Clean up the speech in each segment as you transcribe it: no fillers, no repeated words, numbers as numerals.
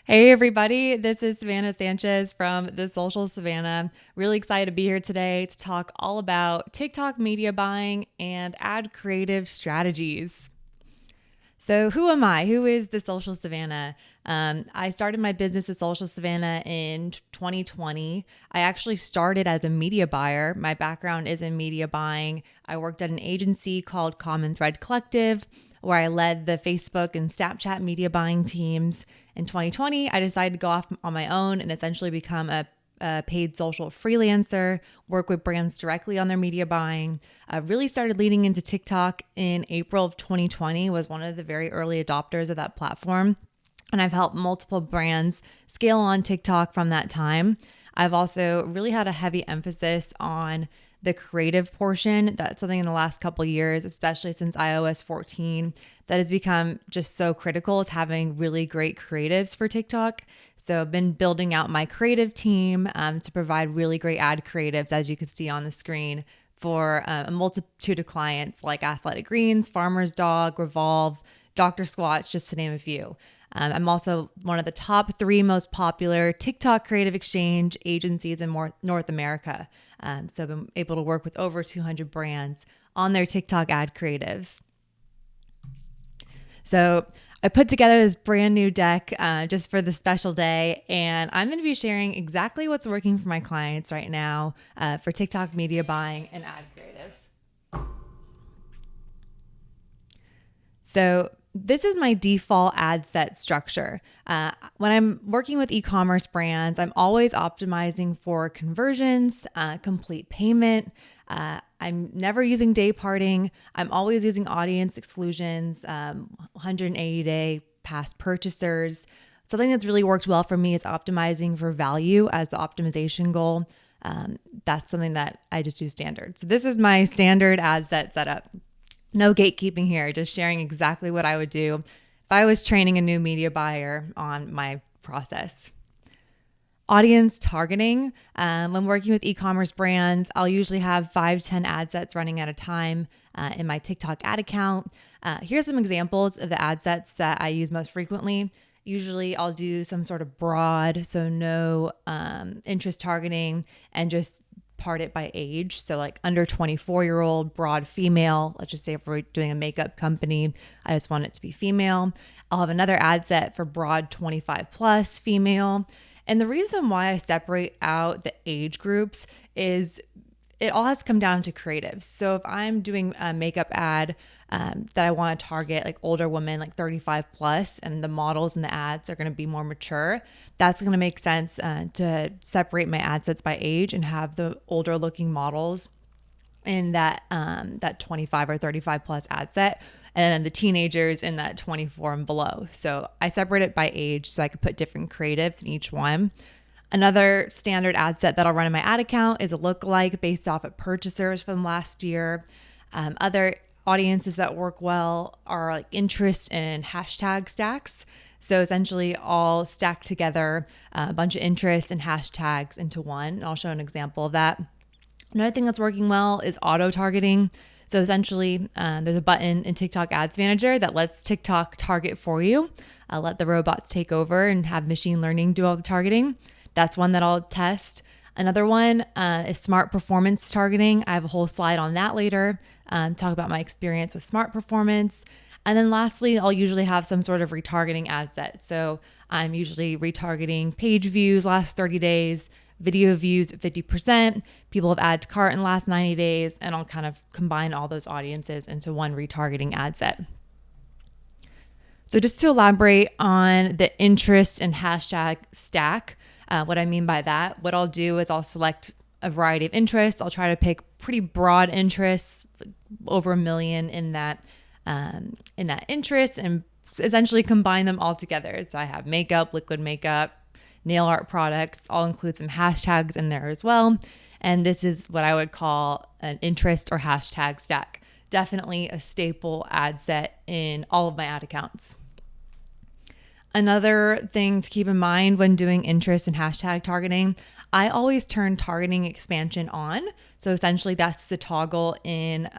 Hey everybody, this is Savannah Sanchez from The Social Savannah. Really excited to be here today to talk all about TikTok media buying and ad creative strategies. So, who am I? Who is The Social Savannah? I started my business, The Social Savannah, in 2020. I actually started as a media buyer. My background is in media buying. I worked at an agency called Common Thread Collective, where I led the Facebook and Snapchat media buying teams. In 2020, I decided to go off on my own and essentially become a paid social freelancer, work with brands directly on their media buying. I really started leaning into TikTok in April of 2020, was one of the very early adopters of that platform. And I've helped multiple brands scale on TikTok from that time. I've also really had a heavy emphasis on the creative portion. That's something in the last couple of years, especially since iOS 14, that has become just so critical, is having really great creatives for TikTok. So I've been building out my creative team to provide really great ad creatives, as you can see on the screen, for a multitude of clients like Athletic Greens, Farmer's Dog, Revolve, Dr. Squatch, just to name a few. I'm also one of the top 3 most popular TikTok creative exchange agencies in North America. So I've been able to work with over 200 brands on their TikTok ad creatives. So I put together this brand new deck just for the special day, and I'm going to be sharing exactly what's working for my clients right now for TikTok media buying and ad creatives. So this is my default ad set structure. When I'm working with e-commerce brands, I'm always optimizing for conversions, complete payment. I'm never using day parting. I'm always using audience exclusions, 180-day past purchasers. Something that's really worked well for me is optimizing for value as the optimization goal. That's something that I just do standard. So this is my standard ad set setup. No gatekeeping here, just sharing exactly what I would do if I was training a new media buyer on my process. Audience targeting. When working with e-commerce brands, I'll usually have 5-10 ad sets running at a time in my TikTok ad account. Here's some examples of the ad sets that I use most frequently. Usually I'll do some sort of broad, so no interest targeting, and just part it by age. So like under 24-year-old, broad female. Let's just say if we're doing a makeup company, I just want it to be female. I'll have another ad set for broad 25 plus female. And the reason why I separate out the age groups is it all has to come down to creatives. So if I'm doing a makeup ad that I want to target like older women, like 35 plus, and the models and the ads are going to be more mature, that's going to make sense to separate my ad sets by age and have the older looking models in that 25 or 35 plus ad set, and then the teenagers in that 24 and below. So I separate it by age so I could put different creatives in each one. Another standard ad set that I'll run in my ad account is a lookalike based off of purchasers from last year. Other audiences that work well are like interest and hashtag stacks. So essentially all stacked together, a bunch of interests and hashtags into one. And I'll show an example of that. Another thing that's working well is auto targeting. So essentially, there's a button in TikTok Ads Manager that lets TikTok target for you. Let the robots take over and have machine learning do all the targeting. That's one that I'll test. Another one is smart performance targeting. I have a whole slide on that later, talk about my experience with smart performance. And then lastly, I'll usually have some sort of retargeting ad set. So I'm usually retargeting page views last 30 days, video views at 50%, people have added to cart in the last 90 days, and I'll kind of combine all those audiences into one retargeting ad set. So just to elaborate on the interest and hashtag stack, what I mean by that, what I'll do is I'll select a variety of interests. I'll try to pick pretty broad interests, over 1 million in that interest, and essentially combine them all together. So I have makeup, liquid makeup, nail art products. I'll include some hashtags in there as well. And this is what I would call an interest or hashtag stack. Definitely a staple ad set in all of my ad accounts. Another thing to keep in mind when doing interest and hashtag targeting, I always turn targeting expansion on. So essentially that's the toggle in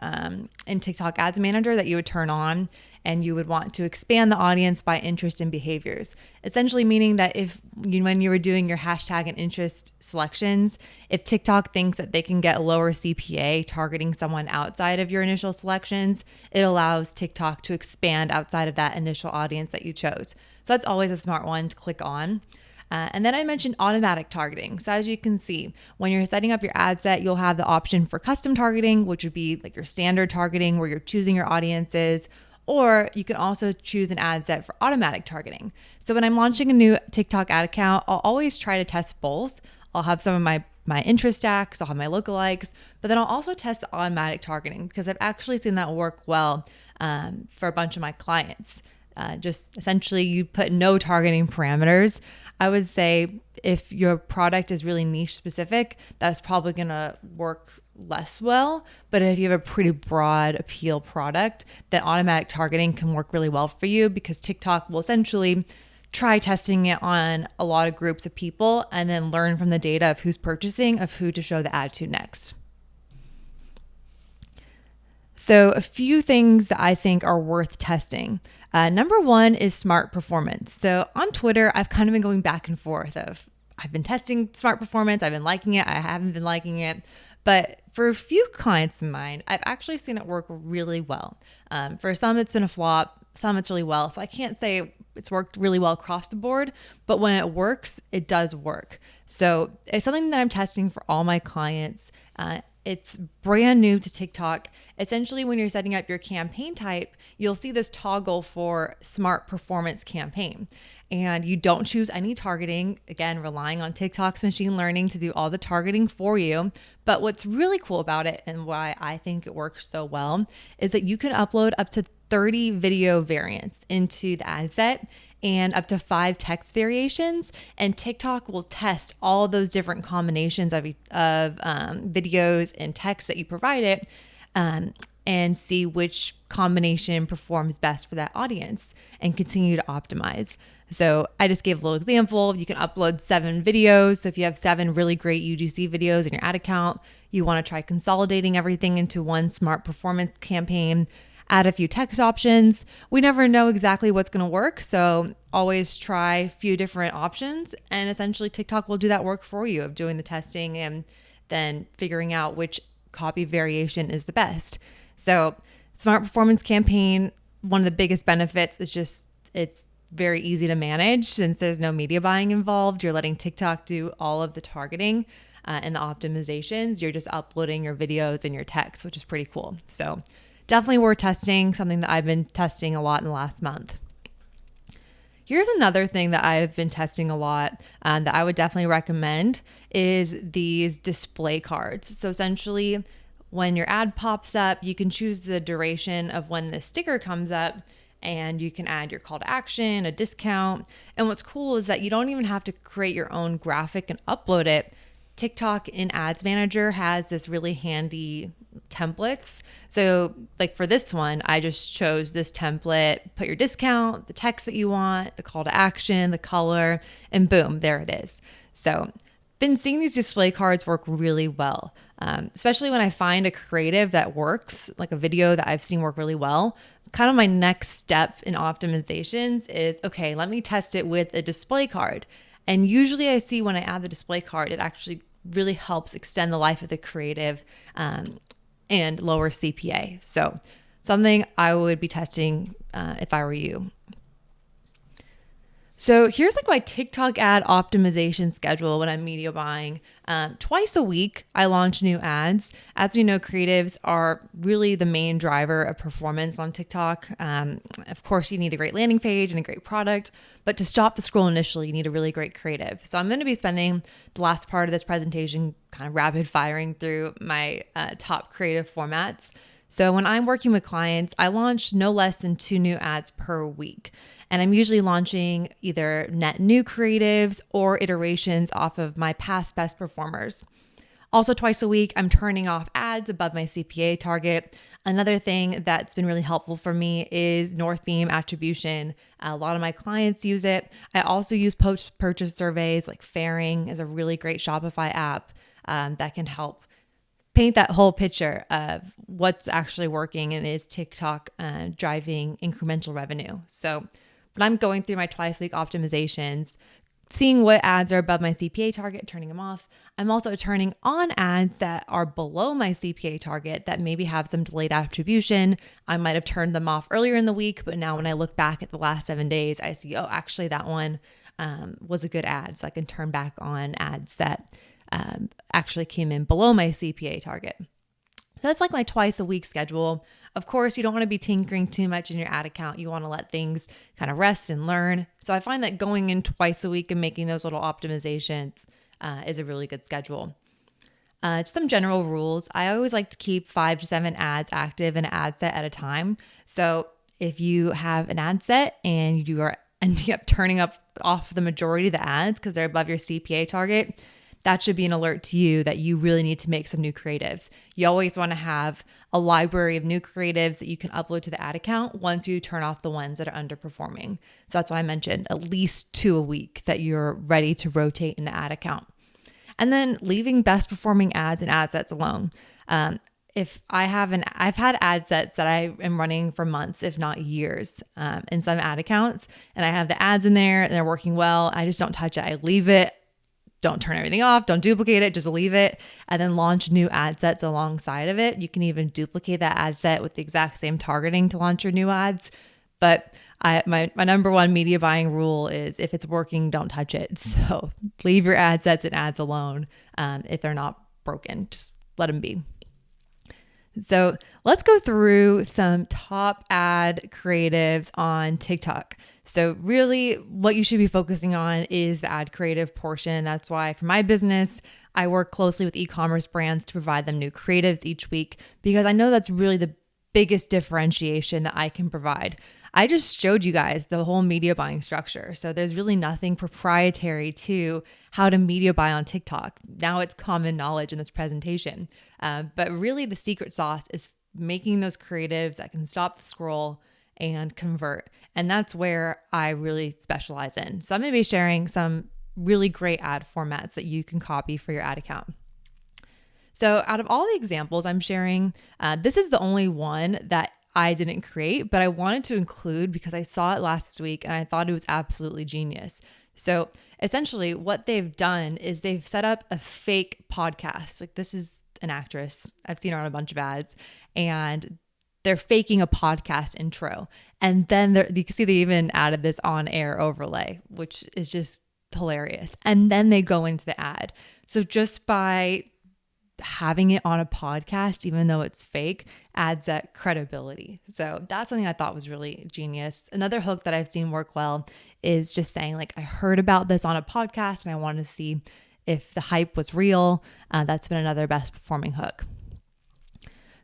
TikTok Ads Manager that you would turn on. and you would want to expand the audience by interest and behaviors. Essentially meaning that when you were doing your hashtag and interest selections, if TikTok thinks that they can get a lower CPA targeting someone outside of your initial selections, it allows TikTok to expand outside of that initial audience that you chose. So that's always a smart one to click on. And then I mentioned automatic targeting. So as you can see, when you're setting up your ad set, you'll have the option for custom targeting, which would be like your standard targeting where you're choosing your audiences, or you can also choose an ad set for automatic targeting. So when I'm launching a new TikTok ad account, I'll always try to test both. I'll have some of my interest stacks, I'll have my lookalikes, but then I'll also test the automatic targeting because I've actually seen that work well for a bunch of my clients. Just essentially you put no targeting parameters. I would say if your product is really niche specific, that's probably going to work less well. But if you have a pretty broad appeal product, then automatic targeting can work really well for you because TikTok will essentially try testing it on a lot of groups of people and then learn from the data of who's purchasing, of who to show the ad to next. So a few things that I think are worth testing. Number one is smart performance. So on Twitter, I've kind of been going back and forth of I've been testing smart performance. I've been liking it. I haven't been liking it. But for a few clients of mine, I've actually seen it work really well. For some, it's been a flop. Some, it's really well. So I can't say it's worked really well across the board, but when it works, it does work. So it's something that I'm testing for all my clients. It's brand new to TikTok. Essentially, when you're setting up your campaign type, you'll see this toggle for smart performance campaign. And you don't choose any targeting, again, relying on TikTok's machine learning to do all the targeting for you. But what's really cool about it and why I think it works so well is that you can upload up to 30 video variants into the ad set and up to 5 text variations. And TikTok will test all of those different combinations of videos and text that you provide it and see which combination performs best for that audience and continue to optimize. So I just gave a little example. You can upload 7 videos. So if you have 7 really great UGC videos in your ad account, you want to try consolidating everything into one smart performance campaign, add a few text options. We never know exactly what's going to work. So always try a few different options. And essentially TikTok will do that work for you of doing the testing and then figuring out which copy variation is the best. So smart performance campaign, one of the biggest benefits is just it's very easy to manage since there's no media buying involved. You're letting TikTok do all of the targeting and the optimizations. You're just uploading your videos and your text, which is pretty cool. So definitely worth testing, something that I've been testing a lot in the last month. Here's another thing that I've been testing a lot that I would definitely recommend is these display cards. So essentially, when your ad pops up, you can choose the duration of when the sticker comes up and you can add your call to action, a discount. And what's cool is that you don't even have to create your own graphic and upload it. TikTok in Ads Manager has this really handy templates. So like for this one, I just chose this template, put your discount, the text that you want, the call to action, the color, and boom, there it is. So been seeing these display cards work really well, especially when I find a creative that works, like a video that I've seen work really well. Kind of my next step in optimizations is, okay, let me test it with a display card. And usually I see when I add the display card, it actually really helps extend the life of the creative and lower CPA. So something I would be testing if I were you. So here's like my TikTok ad optimization schedule when I'm media buying. Twice a week, I launch new ads. As we know, creatives are really the main driver of performance on TikTok. Of course, you need a great landing page and a great product, but to stop the scroll initially, you need a really great creative. So I'm going to be spending the last part of this presentation kind of rapid firing through my top creative formats. So when I'm working with clients, I launch no less than 2 new ads per week. And I'm usually launching either net new creatives or iterations off of my past best performers. Also, twice a week, I'm turning off ads above my CPA target. Another thing that's been really helpful for me is North Beam attribution. A lot of my clients use it. I also use post-purchase surveys like Faring is a really great Shopify app that can help paint that whole picture of what's actually working and is TikTok driving incremental revenue. So when I'm going through my twice a week optimizations, seeing what ads are above my CPA target, turning them off. I'm also turning on ads that are below my CPA target that maybe have some delayed attribution. I might have turned them off earlier in the week, but now when I look back at the last 7 days, I see, oh, actually that one was a good ad. So I can turn back on ads that actually came in below my CPA target. So that's like my twice a week schedule. Of course, you don't want to be tinkering too much in your ad account. You want to let things kind of rest and learn. So I find that going in twice a week and making those little optimizations is a really good schedule. Just some general rules. I always like to keep 5 to 7 ads active in an ad set at a time. So if you have an ad set and you are ending up turning off the majority of the ads because they're above your CPA target, that should be an alert to you that you really need to make some new creatives. You always want to have a library of new creatives that you can upload to the ad account once you turn off the ones that are underperforming. So that's why I mentioned at least 2 a week that you're ready to rotate in the ad account. And then leaving best performing ads and ad sets alone. If I've had ad sets that I am running for months, if not years, in some ad accounts, and I have the ads in there and they're working well. I just don't touch it. I leave it. Don't turn everything off. Don't duplicate it. Just leave it and then launch new ad sets alongside of it. You can even duplicate that ad set with the exact same targeting to launch your new ads. But my number one media buying rule is if it's working, don't touch it. So leave your ad sets and ads alone if they're not broken. Just let them be. So let's go through some top ad creatives on TikTok. So really what you should be focusing on is the ad creative portion. That's why for my business, I work closely with e-commerce brands to provide them new creatives each week because I know that's really the biggest differentiation that I can provide. I just showed you guys the whole media buying structure. So there's really nothing proprietary to how to media buy on TikTok. Now it's common knowledge in this presentation. But really the secret sauce is making those creatives that can stop the scroll and convert. And that's where I really specialize in. So I'm going to be sharing some really great ad formats that you can copy for your ad account. So out of all the examples I'm sharing, this is the only one that I didn't create, but I wanted to include because I saw it last week and I thought it was absolutely genius. So essentially what they've done is they've set up a fake podcast. Like this is an actress. I've seen her on a bunch of ads and they're faking a podcast intro. And then you can see they even added this on-air overlay, which is just hilarious. And then they go into the ad. So just by having it on a podcast, even though it's fake, adds that credibility. So that's something I thought was really genius. Another hook that I've seen work well is just saying like, I heard about this on a podcast and I wanted to see if the hype was real. That's been another best performing hook.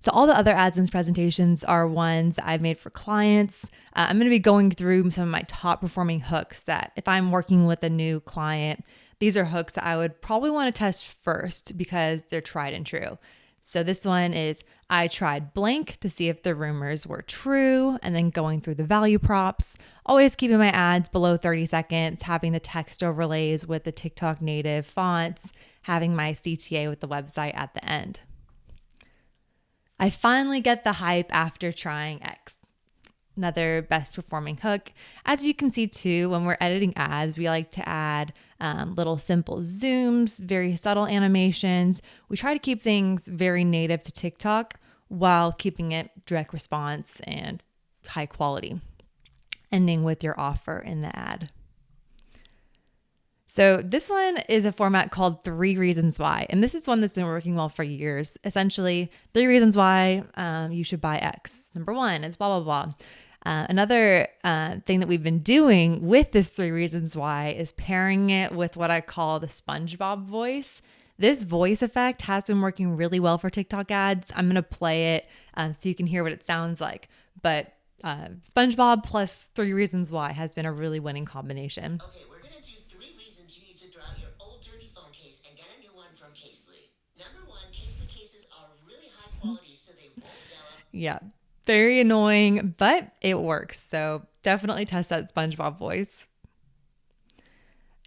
So all the other ads and presentations are ones that I've made for clients. I'm going to be going through some of my top performing hooks that if I'm working with a new client, these are hooks that I would probably want to test first because they're tried and true. So this one is I tried blank to see if the rumors were true and then going through the value props, always keeping my ads below 30 seconds, having the text overlays with the TikTok native fonts, having my CTA with the website at the end. I finally get the hype after trying X. Another best performing hook. As you can see too, when we're editing ads, we like to add little simple zooms, very subtle animations. We try to keep things very native to TikTok while keeping it direct response and high quality. Ending with your offer in the ad. So this one is a format called 3 Reasons Why. And this is one that's been working well for years. Essentially, 3 reasons why you should buy X. Number 1 is blah, blah, blah. Another thing that we've been doing with this 3 reasons why is pairing it with what I call the SpongeBob voice. This voice effect has been working really well for TikTok ads. I'm going to play it so you can hear what it sounds like. But SpongeBob plus 3 reasons why has been a really winning combination. Okay, we're gonna do 3 reasons you need to throw out your old dirty phone case and get a new one from Casely. Number 1, Casely cases are really high quality so they won't yellow. Yeah, very annoying, but it works. So definitely test that SpongeBob voice.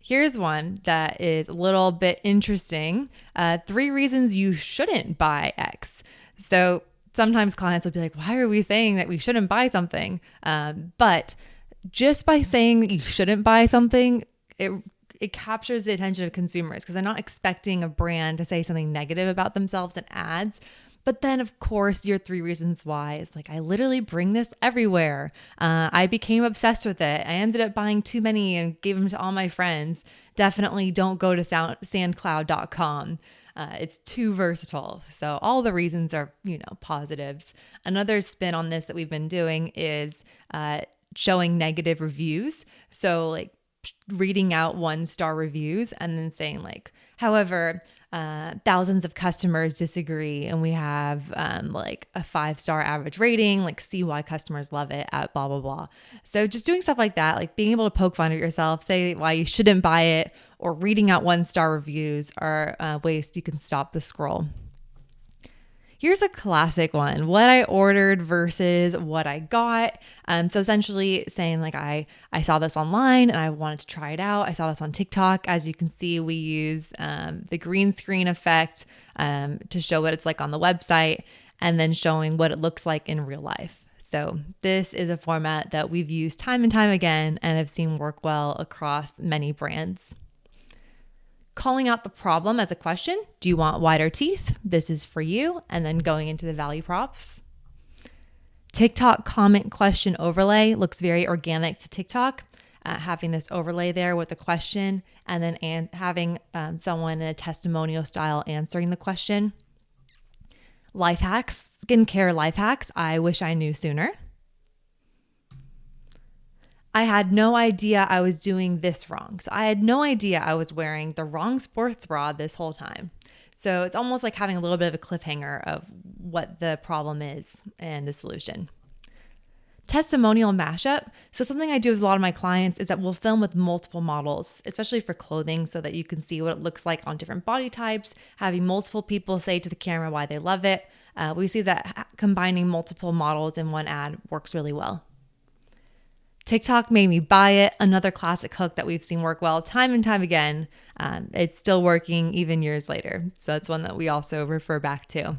Here's one that is a little bit interesting. 3 reasons you shouldn't buy X. So sometimes clients will be like, why are we saying that we shouldn't buy something? But just by saying that you shouldn't buy something, it captures the attention of consumers because they're not expecting a brand to say something negative about themselves in ads. But then, of course, your 3 reasons why is like, I literally bring this everywhere. I became obsessed with it. I ended up buying too many and gave them to all my friends. Definitely don't go to sandcloud.com. It's too versatile. So all the reasons are, positives. Another spin on this that we've been doing is showing negative reviews. So like reading out 1-star reviews and then saying like, however, thousands of customers disagree and we have like a 5-star average rating, like see why customers love it at blah, blah, blah. So just doing stuff like that, like being able to poke fun at yourself, say why you shouldn't buy it, or reading out 1-star reviews are ways you can stop the scroll. Here's a classic one, what I ordered versus what I got. So essentially saying like, I saw this online and I wanted to try it out. I saw this on TikTok. As you can see, we use the green screen effect to show what it's like on the website and then showing what it looks like in real life. So this is a format that we've used time and time again and have seen work well across many brands. Calling out the problem as a question. Do you want wider teeth? This is for you. And then going into the value props. TikTok comment question overlay looks very organic to TikTok. Having this overlay there with the question and then having someone in a testimonial style answering the question. Life hacks, skincare life hacks. I wish I knew sooner. I had no idea I was doing this wrong. So I had no idea I was wearing the wrong sports bra this whole time. So it's almost like having a little bit of a cliffhanger of what the problem is and the solution. Testimonial mashup. So something I do with a lot of my clients is that we'll film with multiple models, especially for clothing, so that you can see what it looks like on different body types, having multiple people say to the camera why they love it. We see that combining multiple models in one ad works really well. TikTok made me buy it. Another classic hook that we've seen work well time and time again. It's still working even years later. So that's one that we also refer back to.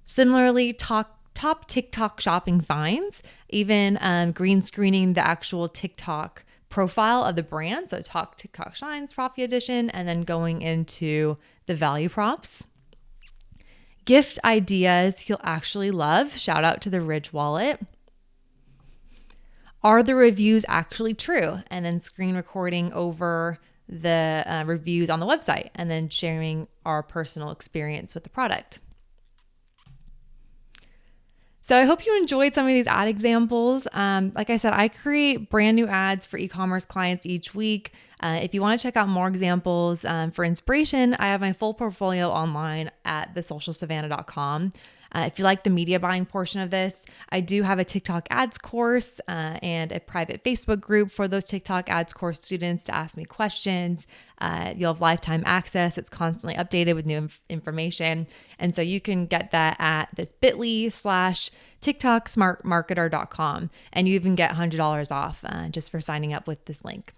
Similarly, top TikTok shopping finds, even green screening the actual TikTok profile of the brand. So talk TikTok Shines, Profit Edition, and then going into the value props. Gift ideas you'll actually love. Shout out to the Ridge Wallet. Are the reviews actually true? And then screen recording over the reviews on the website and then sharing our personal experience with the product. So I hope you enjoyed some of these ad examples. Like I said, I create brand new ads for e-commerce clients each week. If you want to check out more examples for inspiration, I have my full portfolio online at thesocialsavannah.com. If you like the media buying portion of this, I do have a TikTok ads course and a private Facebook group for those TikTok ads course students to ask me questions. You'll have lifetime access. It's constantly updated with new information. And so you can get that at this bit.ly/TikToksmartmarketer.com. And you even get $100 off just for signing up with this link.